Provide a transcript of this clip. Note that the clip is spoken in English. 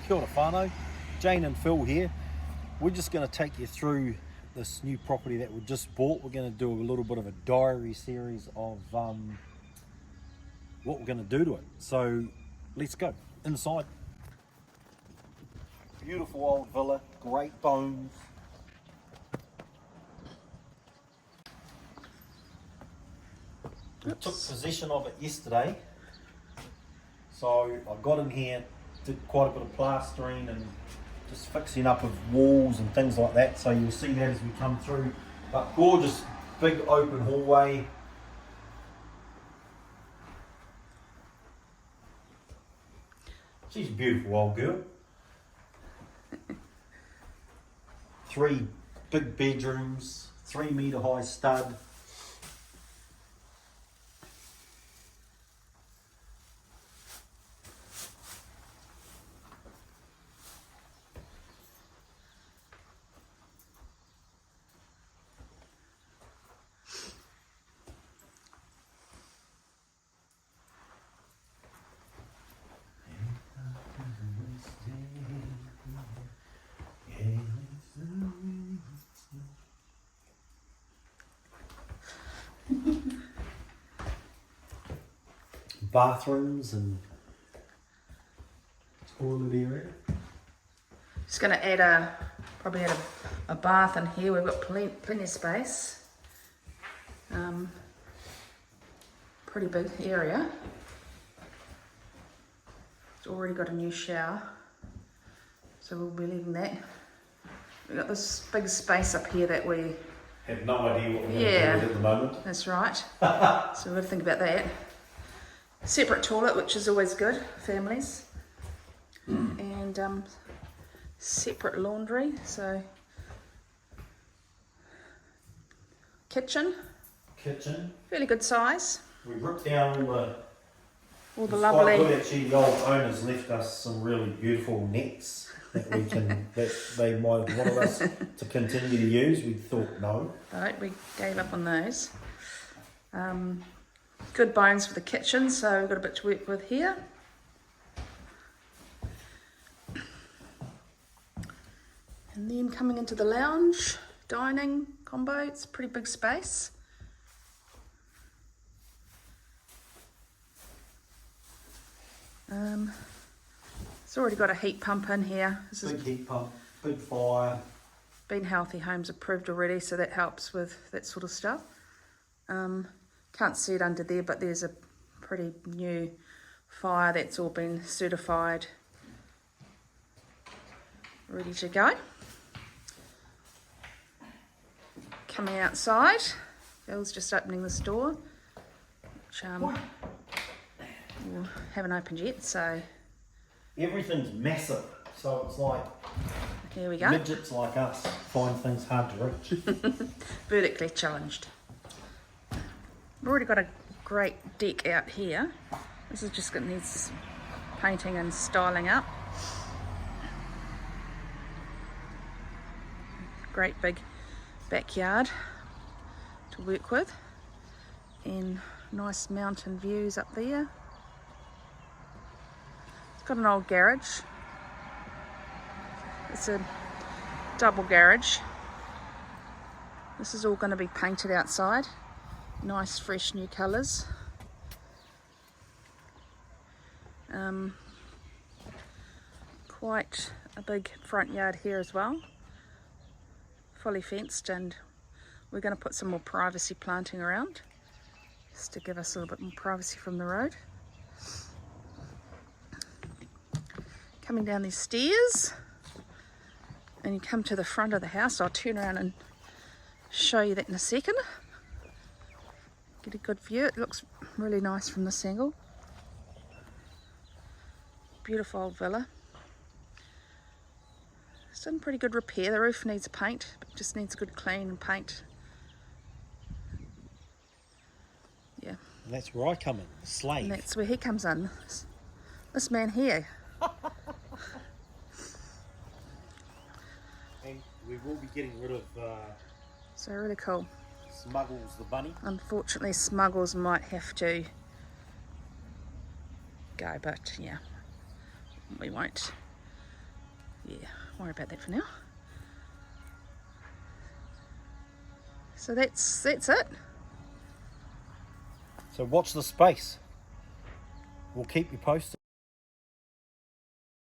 Kia ora whānau, Jane and Phil here. We're just going to take you through this new property that we just bought. We're going to do a little bit of a diary series of what we're going to do to it. So let's go inside. Beautiful old villa, great bones. We took possession of it yesterday. So I got in here, did quite a bit of plastering and just fixing up of walls and things like that. So you'll see that as we come through. But gorgeous big open hallway. She's a beautiful old girl. 3 big bedrooms, 3-metre high stud. Bathrooms and toilet area. Just going to add probably add a bath in here. We've got plenty of space. Pretty big area. It's already got a new shower, so we'll be leaving that. We've got this big space up here that we have no idea what we're going to do with at the moment. That's right. So we've got to think about that. Separate toilet, which is always good, families. And separate laundry, so kitchen, fairly good size. We ripped down all the lovely. Quite good actually. The old owners left us some really beautiful nets that we can that they might have wanted us to continue to use. We thought no. Right, we gave up on those. Good bones for the kitchen, so we've got a bit to work with here. And then coming into the lounge, dining combo, it's a pretty big space. It's already got a heat pump in here. This big heat pump, big fire. Been Healthy Homes approved already, so that helps with that sort of stuff. Can't see it under there, but there's a pretty new fire that's all been certified, ready to go. Coming outside, Phil's just opening this door, which we haven't opened yet, so everything's massive, so it's like here we go. Midgets like us find things hard to reach. Vertically challenged. We've already got a great deck out here. This is just going to need painting and styling up. Great big backyard to work with, and nice mountain views up there. It's got an old garage. It's a double garage. This is all going to be painted outside. Nice fresh new colours. Quite a big front yard here as well, fully fenced, and we're going to put some more privacy planting around just to give us a little bit more privacy from the road. Coming down these stairs and you come to the front of the house. I'll turn around and show you that in a second. Get a good view. It looks really nice from this angle. Beautiful old villa. It's in pretty good repair. The roof needs paint, but just needs a good clean and paint. Yeah. And that's where I come in, the slave. And that's where he comes in. This man here. And we will be getting rid of So really cool. Smuggles the bunny. Unfortunately, Smuggles might have to go, but yeah, we won't. Yeah, worry about that for now. So that's it. So watch the space. We'll keep you posted.